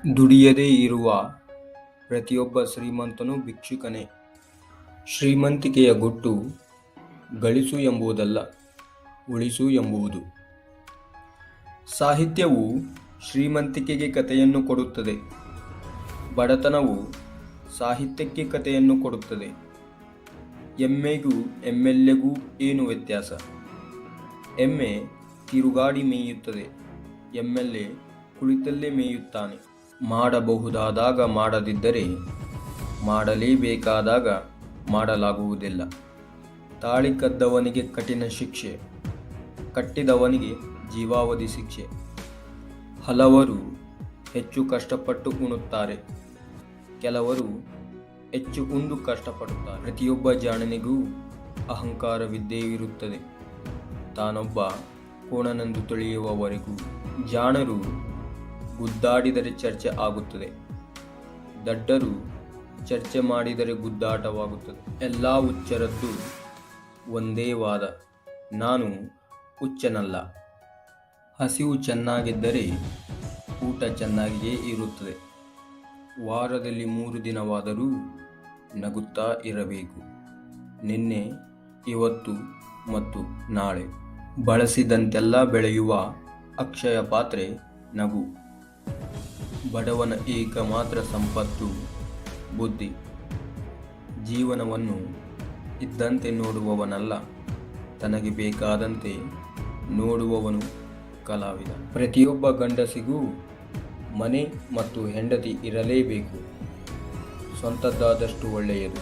ದುಡಿಯದೇ ಇರುವ ಪ್ರತಿಯೊಬ್ಬ ಶ್ರೀಮಂತನೂ ಭಿಕ್ಷುಕನೇ. ಶ್ರೀಮಂತಿಕೆಯ ಗುಟ್ಟು ಗಳಿಸು ಎಂಬುದಲ್ಲ, ಉಳಿಸು ಎಂಬುದು. ಸಾಹಿತ್ಯವು ಶ್ರೀಮಂತಿಕೆಗೆ ಕಥೆಯನ್ನು ಕೊಡುತ್ತದೆ, ಬಡತನವು ಸಾಹಿತ್ಯಕ್ಕೆ ಕಥೆಯನ್ನು ಕೊಡುತ್ತದೆ. ಎಮ್ಮೆಗೂ ಎಮ್ಮೆಲ್ಲೆಗೂ ಏನು ವ್ಯತ್ಯಾಸ? ಎಮ್ಮೆ ತಿರುಗಾಡಿ ಮೇಯುತ್ತದೆ, ಎಮ್ಮೆಲ್ಲೆ ಕುಳಿತಲ್ಲೇ ಮೇಯುತ್ತಾನೆ. ಮಾಡಬಹುದಾದಾಗ ಮಾಡದಿದ್ದರೆ ಮಾಡಲೇಬೇಕಾದಾಗ ಮಾಡಲಾಗುವುದಿಲ್ಲ. ತಾಳಿ ಕದ್ದವನಿಗೆ ಕಠಿಣ ಶಿಕ್ಷೆ, ಕಟ್ಟಿದವನಿಗೆ ಜೀವಾವಧಿ ಶಿಕ್ಷೆ. ಹಲವರು ಹೆಚ್ಚು ಕಷ್ಟಪಟ್ಟು ಉಣ್ಣುತ್ತಾರೆ, ಕೆಲವರು ಹೆಚ್ಚು ಉಂಡು ಕಷ್ಟಪಡುತ್ತಾರೆ. ಪ್ರತಿಯೊಬ್ಬ ಜಾಣನಿಗೂ ಅಹಂಕಾರವಿದ್ದೇ ಇರುತ್ತದೆ, ತಾನೊಬ್ಬ ಕೋಣನೆಂದು ತಿಳಿಯುವವರೆಗೂ. ಜಾಣರು ಗುದ್ದಾಡಿದರೆ ಚರ್ಚೆ ಆಗುತ್ತದೆ, ದಡ್ಡರು ಚರ್ಚೆ ಮಾಡಿದರೆ ಗುದ್ದಾಟವಾಗುತ್ತದೆ. ಎಲ್ಲ ಹುಚ್ಚರದ್ದು ಒಂದೇ ವಾದ, ನಾನು ಹುಚ್ಚನಲ್ಲ. ಹಸಿವು ಚೆನ್ನಾಗಿದ್ದರೆ ಊಟ ಚೆನ್ನಾಗಿಯೇ ಇರುತ್ತದೆ. ವಾರದಲ್ಲಿ 3 ದಿನವಾದರೂ ನಗುತ್ತಾ ಇರಬೇಕು. ನಿನ್ನೆ, ಇವತ್ತು ಮತ್ತು ನಾಳೆ. ಬಳಸಿದಂತೆಲ್ಲ ಬೆಳೆಯುವ ಅಕ್ಷಯ ಪಾತ್ರೆ ನಗು. ಬಡವನ ಏಕಮಾತ್ರ ಸಂಪತ್ತು ಬುದ್ಧಿ. ಜೀವನವನ್ನು ಇದ್ದಂತೆ ನೋಡುವವನಲ್ಲ, ತನಗೆ ಬೇಕಾದಂತೆ ನೋಡುವವನು ಕಲಾವಿದ. ಪ್ರತಿಯೊಬ್ಬ ಗಂಡಸಿಗೂ ಮನೆ ಮತ್ತು ಹೆಂಡತಿ ಇರಲೇಬೇಕು, ಸ್ವಂತದ್ದಾದಷ್ಟು ಒಳ್ಳೆಯದು.